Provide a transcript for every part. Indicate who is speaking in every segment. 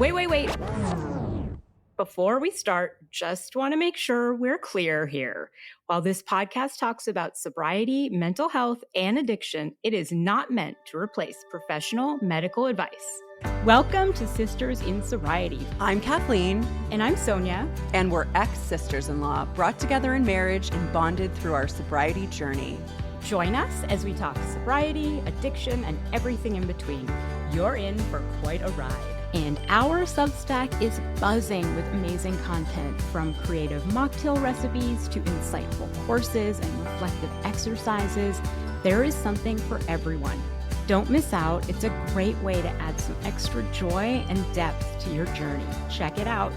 Speaker 1: Wait. Before we start, just want to make sure we're clear here. While this podcast talks about sobriety, mental health, and addiction, it is not meant to replace professional medical advice. Welcome to Sisters in Sobriety.
Speaker 2: I'm Kathleen.
Speaker 1: And I'm Sonia.
Speaker 2: And we're ex-sisters-in-law, brought together in marriage and bonded through our sobriety journey.
Speaker 1: Join us as we talk sobriety, addiction, and everything in between. You're in for quite a ride. And our Substack is buzzing with amazing content, from creative mocktail recipes to insightful courses and reflective exercises. There is something for everyone. Don't miss out. It's a great way to add some extra joy and depth to your journey. Check it out.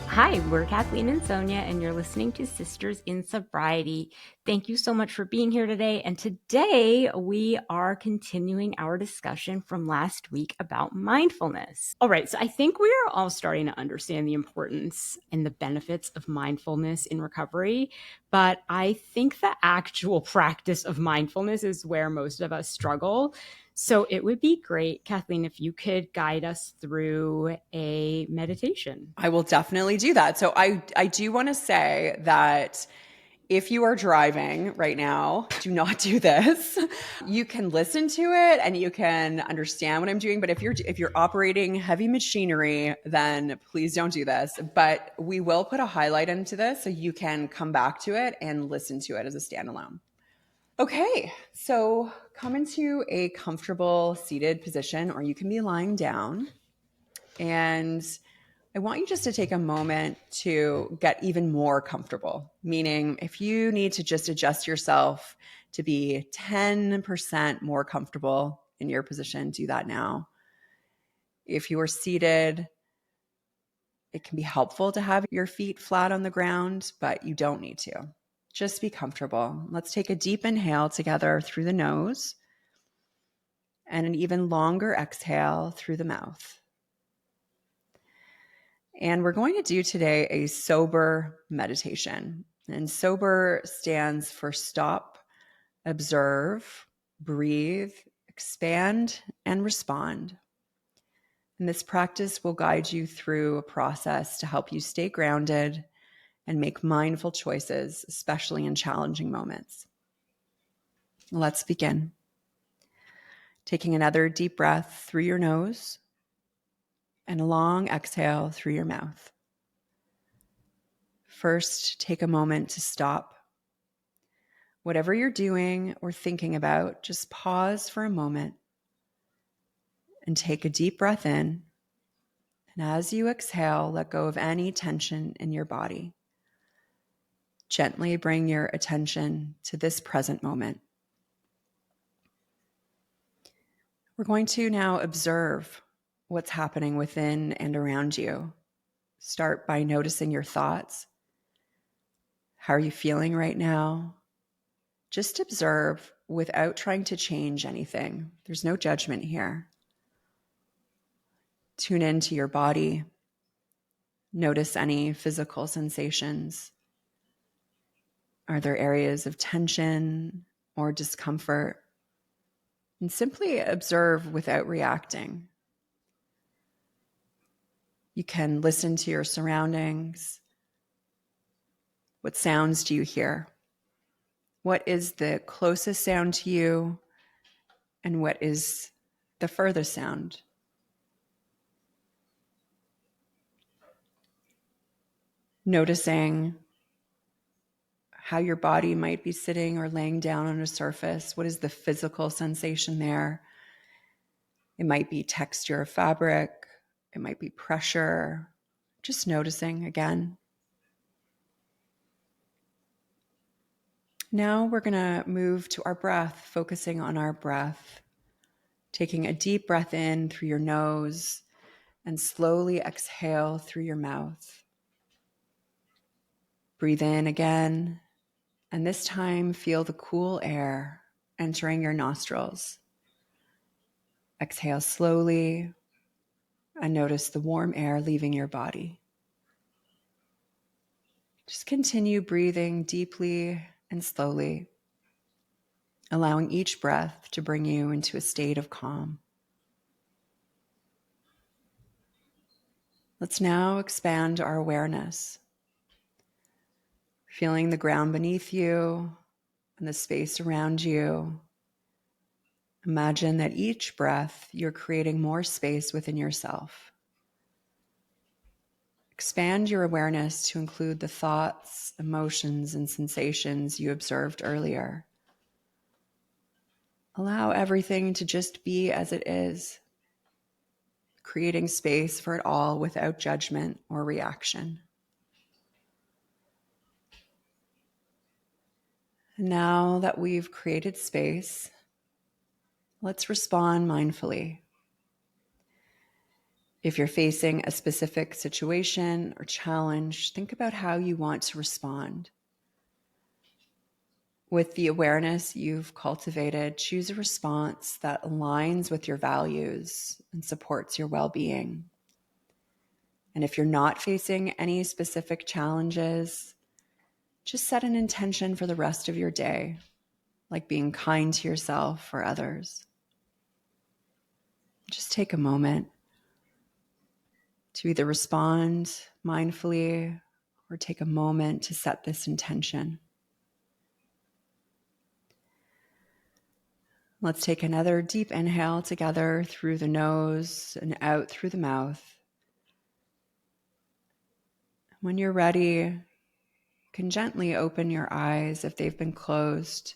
Speaker 1: Hi, we're Kathleen and Sonia, and you're listening to Sisters in Sobriety. Thank you so much for being here today. And today we are continuing our discussion from last week about mindfulness. All right, so I think we are all starting to understand the importance and the benefits of mindfulness in recovery. But I think the actual practice of mindfulness is where most of us struggle. So it would be great, Kathleen, if you could guide us through a meditation.
Speaker 2: I will definitely do that. So I do want to say that if you are driving right now, do not do this. You can listen to it and you can understand what I'm doing. But if you're operating heavy machinery, then please don't do this. But we will put a highlight into this so you can come back to it and listen to it as a standalone. Okay, so come into a comfortable seated position, or you can be lying down. And I want you just to take a moment to get even more comfortable, meaning if you need to just adjust yourself to be 10% more comfortable in your position, do that now. If you are seated, it can be helpful to have your feet flat on the ground, but you don't need to. Just be comfortable. Let's take a deep inhale together through the nose and an even longer exhale through the mouth. And we're going to do today a sober meditation. And sober stands for stop, observe, breathe, expand, and respond. And this practice will guide you through a process to help you stay grounded and make mindful choices, especially in challenging moments. Let's begin. Taking another deep breath through your nose and a long exhale through your mouth. First, take a moment to stop. Whatever you're doing or thinking about, just pause for a moment and take a deep breath in. And as you exhale, let go of any tension in your body. Gently bring your attention to this present moment. We're going to now observe what's happening within and around you. Start by noticing your thoughts. How are you feeling right now? Just observe without trying to change anything. There's no judgment here. Tune into your body. Notice any physical sensations. Are there areas of tension or discomfort? And simply observe without reacting. You can listen to your surroundings. What sounds do you hear? What is the closest sound to you? And what is the furthest sound? Noticing how your body might be sitting or laying down on a surface. What is the physical sensation there? It might be texture of fabric. It might be pressure. Just noticing again. Now we're going to move to our breath, focusing on our breath. Taking a deep breath in through your nose and slowly exhale through your mouth. Breathe in again. And this time, feel the cool air entering your nostrils. Exhale slowly and notice the warm air leaving your body. Just continue breathing deeply and slowly, allowing each breath to bring you into a state of calm. Let's now expand our awareness, feeling the ground beneath you and the space around you. Imagine that each breath, you're creating more space within yourself. Expand your awareness to include the thoughts, emotions, and sensations you observed earlier. Allow everything to just be as it is, creating space for it all without judgment or reaction. And now that we've created space, let's respond mindfully. If you're facing a specific situation or challenge, think about how you want to respond. With the awareness you've cultivated, choose a response that aligns with your values and supports your well-being. And if you're not facing any specific challenges, just set an intention for the rest of your day, like being kind to yourself or others. Just take a moment to either respond mindfully or take a moment to set this intention. Let's take another deep inhale together through the nose and out through the mouth. When you're ready, you can gently open your eyes if they've been closed.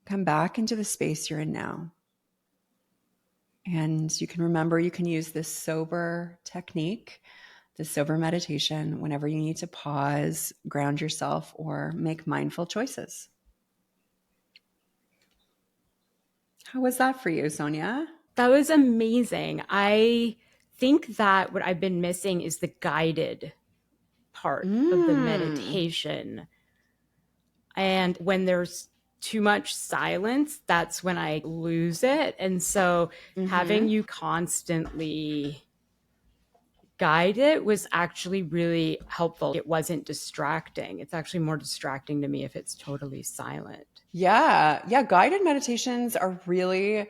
Speaker 2: Come back into the space you're in now. And you can remember you can use this sober technique, this sober meditation, whenever you need to pause, ground yourself, or make mindful choices. How was that for you, Sonia?
Speaker 1: That was amazing. I think that what I've been missing is the guided part of the meditation. And when there's too much silence, that's when I lose it. And so having you constantly guide it was actually really helpful. It wasn't distracting. It's actually more distracting to me if it's totally silent.
Speaker 2: Yeah. Guided meditations are really,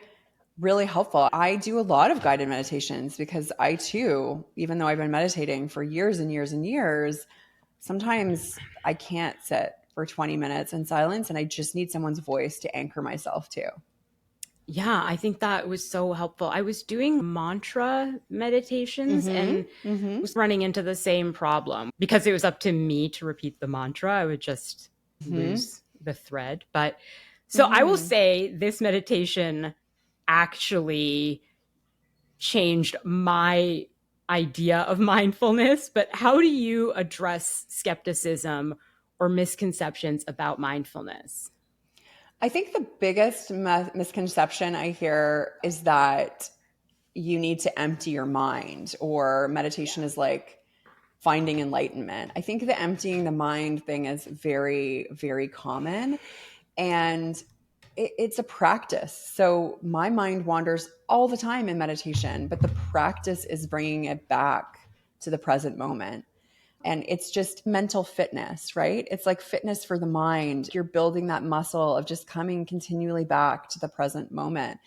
Speaker 2: really helpful. I do a lot of guided meditations because I too, even though I've been meditating for years and years and years, sometimes I can't sit for 20 minutes in silence and I just need someone's voice to anchor myself to.
Speaker 1: Yeah, I think that was so helpful. I was doing mantra meditations and was running into the same problem because it was up to me to repeat the mantra. I would just lose the thread. But so I will say this meditation actually changed my idea of mindfulness. But how do you address skepticism or misconceptions about mindfulness?
Speaker 2: I think the biggest misconception I hear is that you need to empty your mind or meditation is like finding enlightenment. I think the emptying the mind thing is very, very common and it's a practice. So my mind wanders all the time in meditation, but the practice is bringing it back to the present moment. And it's just mental fitness, right? It's like fitness for the mind. You're building that muscle of just coming continually back to the present moment.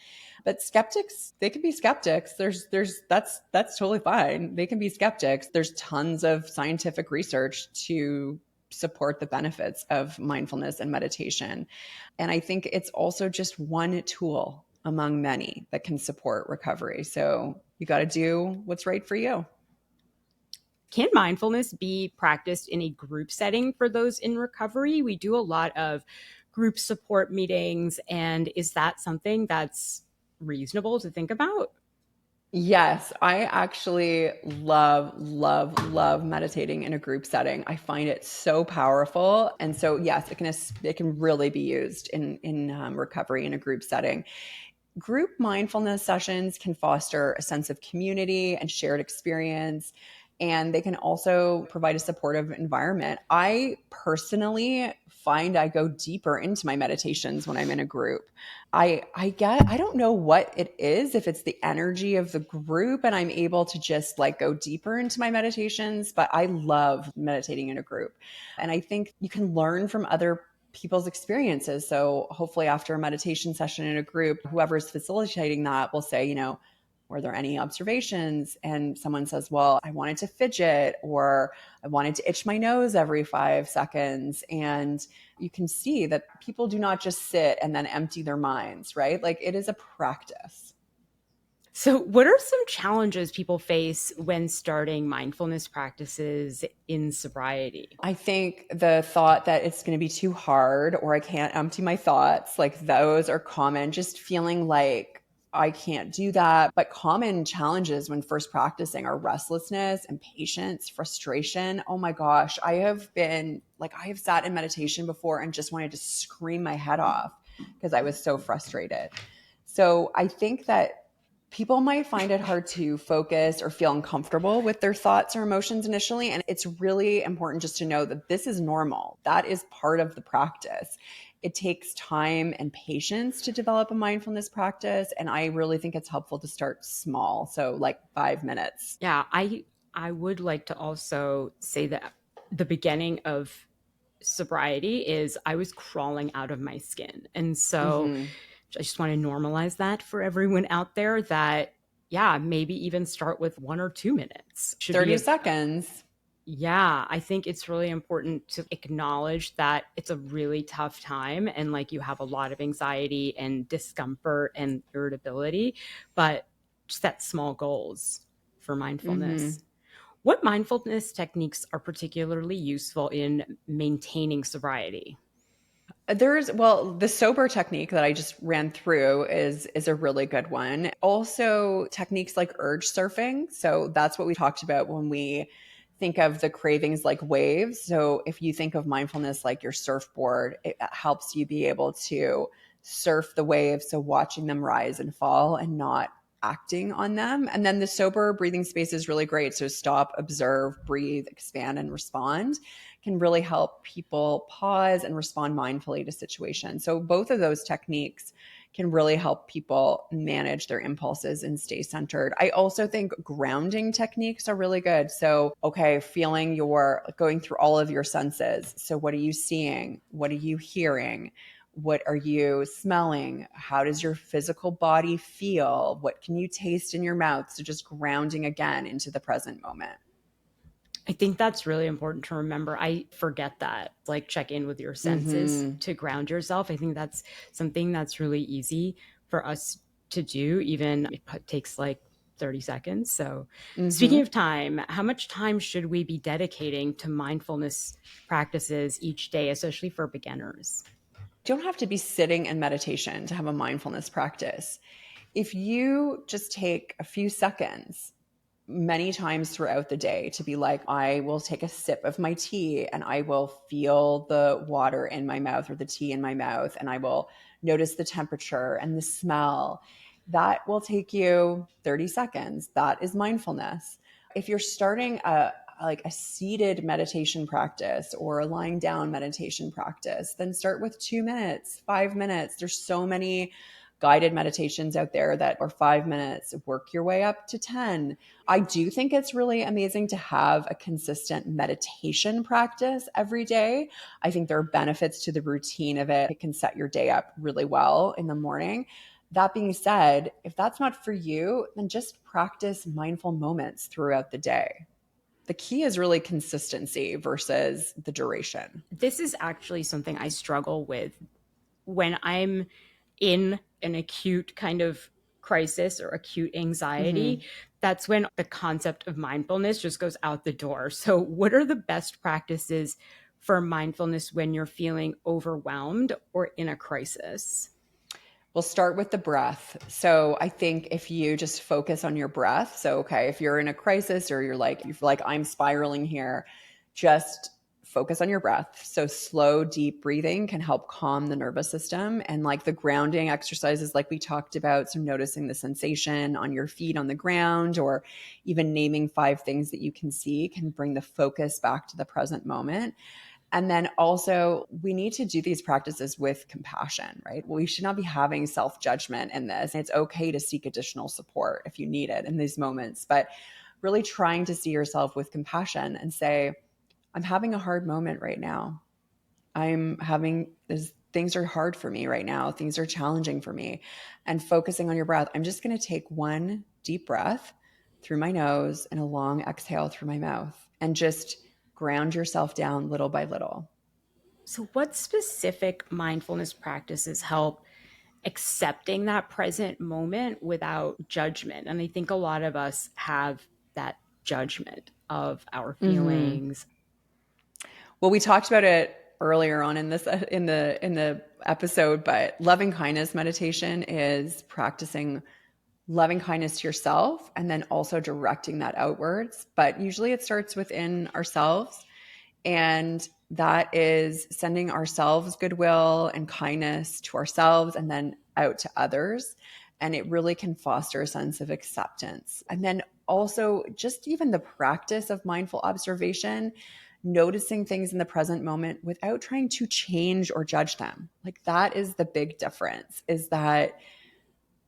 Speaker 2: But skeptics, they can be skeptics. That's totally fine. They can be skeptics. There's tons of scientific research to support the benefits of mindfulness and meditation. And I think it's also just one tool among many that can support recovery. So you got to do what's right for you.
Speaker 1: Can mindfulness be practiced in a group setting for those in recovery? We do a lot of group support meetings. And is that something that's reasonable to think about?
Speaker 2: Yes, I actually love meditating in a group setting. I find it so powerful. And so, yes, it can really be used in recovery in a group setting. Group mindfulness sessions can foster a sense of community and shared experience, and they can also provide a supportive environment. I personally find I go deeper into my meditations when I'm in a group. I don't know what it is, if it's the energy of the group and I'm able to just like go deeper into my meditations, but I love meditating in a group. And I think you can learn from other people's experiences. So hopefully after a meditation session in a group, whoever's facilitating that will say, Were there any observations? And someone says, well, I wanted to fidget, or I wanted to itch my nose every 5 seconds. And you can see that people do not just sit and then empty their minds, right? Like, it is a practice.
Speaker 1: So, what are some challenges people face when starting mindfulness practices in sobriety?
Speaker 2: I think the thought that it's going to be too hard or I can't empty my thoughts, like those are common. Just feeling like I can't do that. But common challenges when first practicing are restlessness, impatience, frustration. Oh my gosh, I have sat in meditation before and just wanted to scream my head off because I was so frustrated. So I think that people might find it hard to focus or feel uncomfortable with their thoughts or emotions initially. And it's really important just to know that this is normal. That is part of the practice. It takes time and patience to develop a mindfulness practice. And I really think it's helpful to start small. So, like 5 minutes.
Speaker 1: Yeah, I would like to also say that the beginning of sobriety is I was crawling out of my skin. And so
Speaker 2: Mm-hmm.
Speaker 1: I just want to normalize that for everyone out there that, yeah, maybe even start with 1 or 2 minutes. Should be
Speaker 2: 30
Speaker 1: a,
Speaker 2: seconds.
Speaker 1: yeah, I think it's really important to acknowledge that it's a really tough time and like you have a lot of anxiety and discomfort and irritability, but set small goals for
Speaker 2: Mm-hmm.
Speaker 1: mindfulness. What mindfulness techniques are particularly useful in maintaining sobriety?
Speaker 2: The sober technique that I just ran through is a really good one. Also, techniques like urge surfing. So that's what we talked about when we think of the cravings like waves. So if you think of mindfulness like your surfboard, it helps you be able to surf the waves. So watching them rise and fall and not acting on them. And then the sober breathing space is really great. So stop, observe, breathe, expand, and respond can really help people pause and respond mindfully to situations. So both of those techniques can really help people manage their impulses and stay centered. I also think grounding techniques are really good. So, okay, feeling your going through all of your senses. So, what are you seeing? What are you hearing? What are you smelling? How does your physical body feel? What can you taste in your mouth? So, just grounding again into the present moment.
Speaker 1: I think that's really important to remember. I forget that, like check in with your senses
Speaker 2: Mm-hmm.
Speaker 1: to ground yourself. I think that's something that's really easy for us to do, even if it takes like 30 seconds. So, speaking
Speaker 2: Mm-hmm.
Speaker 1: of time, how much time should we be dedicating to mindfulness practices each day, especially for beginners?
Speaker 2: Don't have to be sitting in meditation to have a mindfulness practice. If you just take a few seconds many times throughout the day to be like, I will take a sip of my tea and I will feel the water in my mouth or the tea in my mouth, and I will notice the temperature and the smell, that will take you 30 seconds. That is mindfulness. If you're starting a seated meditation practice or a lying down meditation practice, then start with 2 minutes, 5 minutes. There's so many guided meditations out there that are 5 minutes. Work your way up to 10. I do think it's really amazing to have a consistent meditation practice every day. I think there are benefits to the routine of it. It can set your day up really well in the morning. That being said, if that's not for you, then just practice mindful moments throughout the day. The key is really consistency versus the duration.
Speaker 1: This is actually something I struggle with when I'm in an acute kind of crisis or acute anxiety.
Speaker 2: Mm-hmm.
Speaker 1: That's when the concept of mindfulness just goes out the door. So, what are the best practices for mindfulness when you're feeling overwhelmed or in a crisis?
Speaker 2: We'll start with the breath. So I think if you just focus on your breath, so okay, if you're in a crisis or you feel like I'm spiraling here, just focus on your breath. So slow, deep breathing can help calm the nervous system, and like the grounding exercises like we talked about, so noticing the sensation on your feet on the ground or even naming 5 things that you can see can bring the focus back to the present moment. And then also, we need to do these practices with compassion, right? We should not be having self judgment in this. It's okay to seek additional support if you need it in these moments, but really trying to see yourself with compassion and say, I'm having a hard moment right now. Things are hard for me right now. Things are challenging for me. And focusing on your breath, I'm just going to take one deep breath through my nose and a long exhale through my mouth, and just ground yourself down little by little.
Speaker 1: So, what specific mindfulness practices help accepting that present moment without judgment? And I think a lot of us have that judgment of our
Speaker 2: Mm-hmm.
Speaker 1: feelings.
Speaker 2: Well, we talked about it earlier on in this in the episode, but loving kindness meditation is practicing loving kindness to yourself and then also directing that outwards. But usually it starts within ourselves. And that is sending ourselves goodwill and kindness to ourselves and then out to others. And it really can foster a sense of acceptance. And then also, just even the practice of mindful observation, noticing things in the present moment without trying to change or judge them. Like, that is the big difference, is that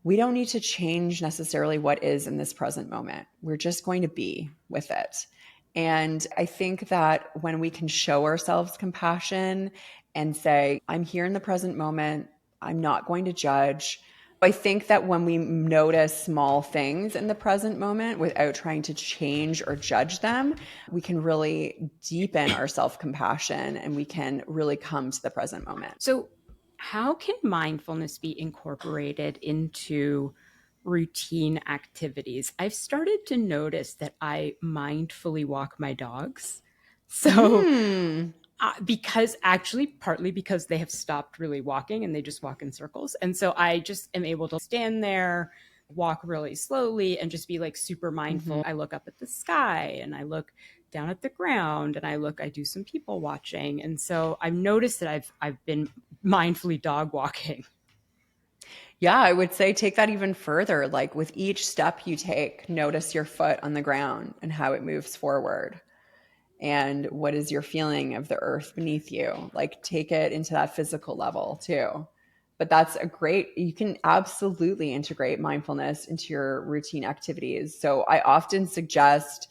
Speaker 2: we don't need to change necessarily what is in this present moment. We're just going to be with it. And I think that when we can show ourselves compassion and say, I'm here in the present moment, I'm not going to judge. I think that when we notice small things in the present moment without trying to change or judge them, we can really deepen our self compassion and we can really come to the present moment.
Speaker 1: So, how can mindfulness be incorporated into routine activities? I've started to notice that I mindfully walk my dogs. So,
Speaker 2: Mm.
Speaker 1: because actually, partly because they have stopped really walking and they just walk in circles. And so I just am able to stand there, walk really slowly, and just be like super
Speaker 2: Mm-hmm.
Speaker 1: mindful. I look up at the sky and I look down at the ground and I do some people watching. And so I've noticed that I've been mindfully dog walking.
Speaker 2: Yeah, I would say take that even further. Like, with each step you take, notice your foot on the ground and how it moves forward. And what is your feeling of the earth beneath you? Like, take it into that physical level too. But that's a great, you can absolutely integrate mindfulness into your routine activities. So I often suggest,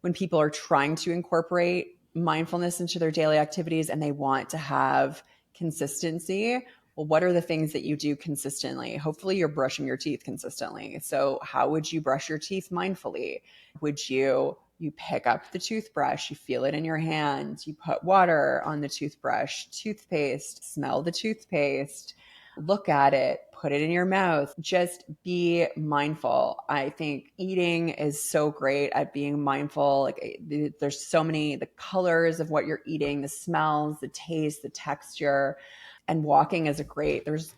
Speaker 2: when people are trying to incorporate mindfulness into their daily activities and they want to have consistency, well, what are the things that you do consistently? Hopefully, you're brushing your teeth consistently. So, how would you brush your teeth mindfully? Would you pick up the toothbrush, you feel it in your hand, you put water on the toothbrush, toothpaste, smell the toothpaste, look at it, put it in your mouth, just be mindful. I think eating is so great at being mindful. Like, there's so many, the colors of what you're eating, the smells, the taste, the texture. And walking is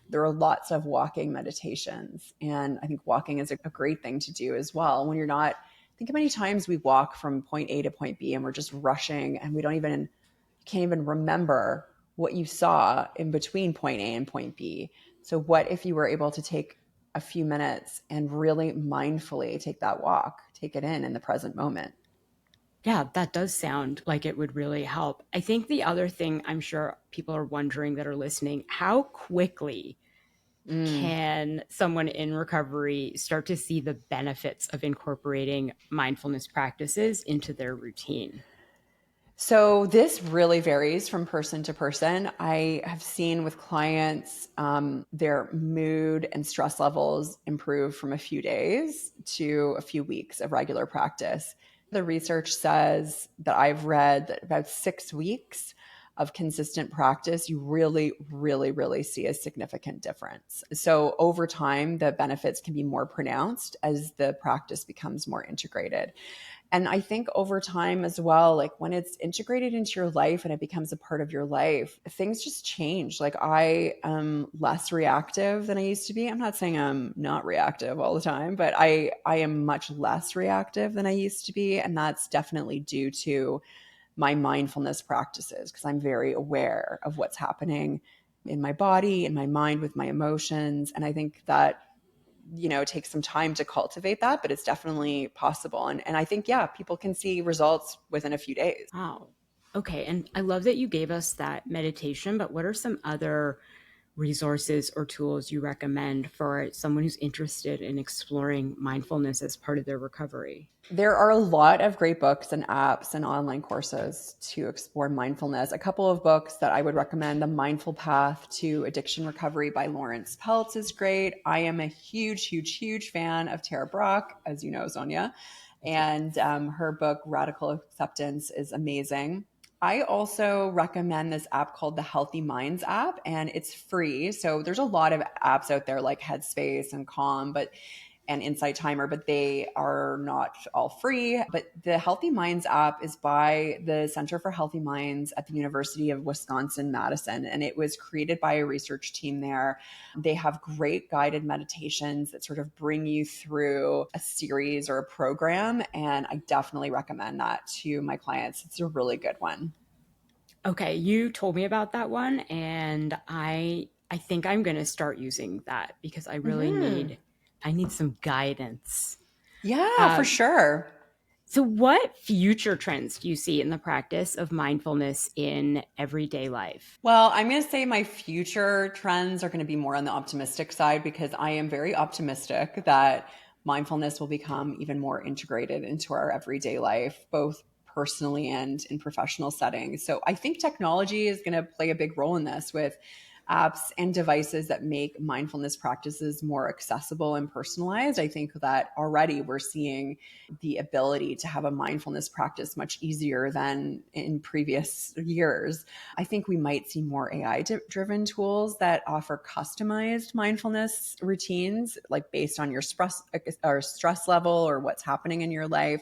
Speaker 2: there are lots of walking meditations. And I think walking is a great thing to do as well when you're not, think how many times we walk from point A to point B and we're just rushing and we can't even remember what you saw in between point A and point B. So what if you were able to take a few minutes and really mindfully take that walk, take it in the present moment?
Speaker 1: Yeah, that does sound like it would really help. I think the other thing I'm sure people are wondering that are listening, how quickly
Speaker 2: Mm.
Speaker 1: can someone in recovery start to see the benefits of incorporating mindfulness practices into their routine?
Speaker 2: So this really varies from person to person. I have seen with clients, their mood and stress levels improve from a few days to a few weeks of regular practice. The research says that I've read that about 6 weeks of consistent practice, you really, really, really see a significant difference. So over time, the benefits can be more pronounced as the practice becomes more integrated. And I think over time as well, like when it's integrated into your life and it becomes a part of your life, things just change. Like, I am less reactive than I used to be. I'm not saying I'm not reactive all the time, but I am much less reactive than I used to be. And that's definitely due to my mindfulness practices, because I'm very aware of what's happening in my body, in my mind, with my emotions. And I think that it takes some time to cultivate that, but it's definitely possible. And I think, yeah, people can see results within a few days.
Speaker 1: Wow. Okay. And I love that you gave us that meditation, but what are some other resources or tools you recommend for someone who's interested in exploring mindfulness as part of their recovery?
Speaker 2: There are a lot of great books and apps and online courses to explore mindfulness. A couple of books that I would recommend: The Mindful Path to Addiction Recovery by Lawrence Peltz is great. I am a huge fan of Tara Brach, as you know, Sonia, and her book Radical Acceptance is amazing. I also recommend this app called the Healthy Minds app, and it's free. So there's a lot of apps out there like Headspace and Calm, and Insight Timer, but they are not all free. But the Healthy Minds app is by the Center for Healthy Minds at the University of Wisconsin-Madison, and it was created by a research team there. They have great guided meditations that sort of bring you through a series or a program, and I definitely recommend that to my clients. It's a really good one.
Speaker 1: Okay, you told me about that one, and I think I'm going to start using that because I really need some guidance.
Speaker 2: Yeah, for sure.
Speaker 1: So what future trends do you see in the practice of mindfulness in everyday life?
Speaker 2: Well, I'm going to say my future trends are going to be more on the optimistic side, because I am very optimistic that mindfulness will become even more integrated into our everyday life, both personally and in professional settings. So I think technology is going to play a big role in this, with apps and devices that make mindfulness practices more accessible and personalized. I think that already we're seeing the ability to have a mindfulness practice much easier than in previous years. I think we might see more AI-driven tools that offer customized mindfulness routines, like based on your stress level or what's happening in your life.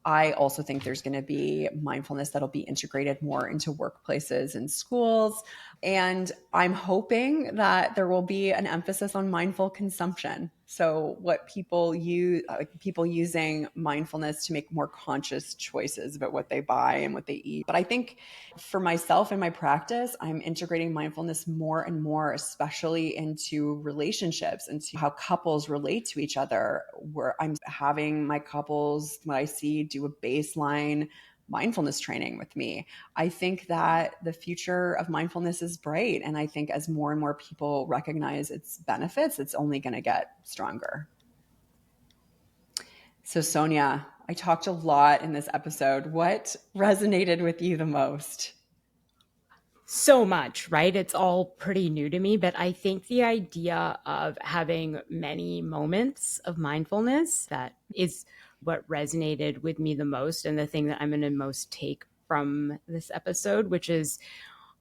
Speaker 2: I also think there's going to be mindfulness that'll be integrated more into workplaces and schools. And I'm hoping that there will be an emphasis on mindful consumption. So what people use, people using mindfulness to make more conscious choices about what they buy and what they eat. But I think for myself in my practice, I'm integrating mindfulness more and more, especially into relationships and to how couples relate to each other, where I'm having my couples, what I see, do a baseline mindfulness training with me. I think that the future of mindfulness is bright. And I think as more and more people recognize its benefits, it's only going to get stronger. So, Sonia, I talked a lot in this episode. What resonated with you the most?
Speaker 1: So much, right? It's all pretty new to me, but I think the idea of having many moments of mindfulness, that is what resonated with me the most, and the thing that I'm going to most take from this episode, which is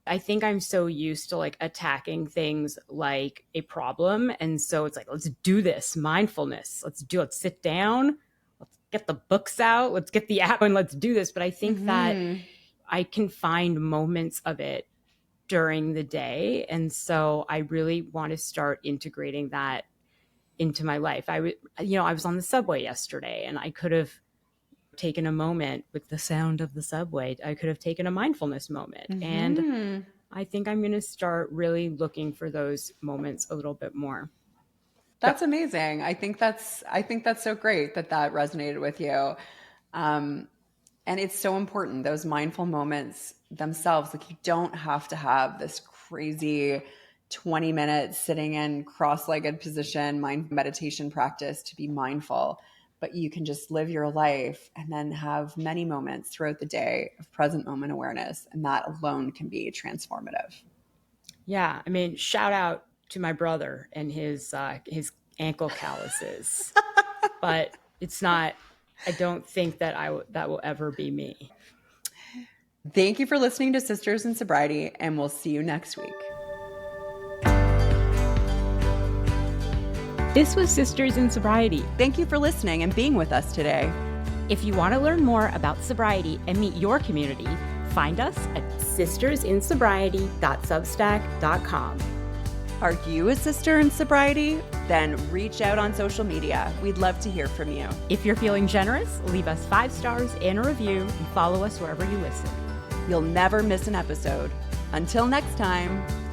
Speaker 1: I think I'm so used to like attacking things like a problem. And so it's like, let's do this mindfulness. Let's sit down. Let's get the books out. Let's get the app and let's do this. But I think that I can find moments of it during the day. And so I really want to start integrating that into my life. I was on the subway yesterday, and I could have taken a moment with the sound of the subway. I could have taken a mindfulness moment. And I think I'm going to start really looking for those moments a little bit more.
Speaker 2: That's amazing. I think that's so great that resonated with you. And it's so important, those mindful moments themselves. Like, you don't have to have this crazy 20 minutes sitting in cross-legged position mind meditation practice to be mindful, but you can just live your life and then have many moments throughout the day of present moment awareness. And that alone can be transformative.
Speaker 1: Yeah. I mean, shout out to my brother and his ankle calluses, but it's not, I don't think that that will ever be me.
Speaker 2: Thank you for listening to Sisters in Sobriety, and we'll see you next week.
Speaker 1: This was Sisters in Sobriety.
Speaker 2: Thank you for listening and being with us today.
Speaker 1: If you want to learn more about sobriety and meet your community, find us at sistersinsobriety.substack.com.
Speaker 2: Are you a sister in sobriety? Then reach out on social media. We'd love to hear from you.
Speaker 1: If you're feeling generous, leave us 5 stars and a review and follow us wherever you listen.
Speaker 2: You'll never miss an episode. Until next time.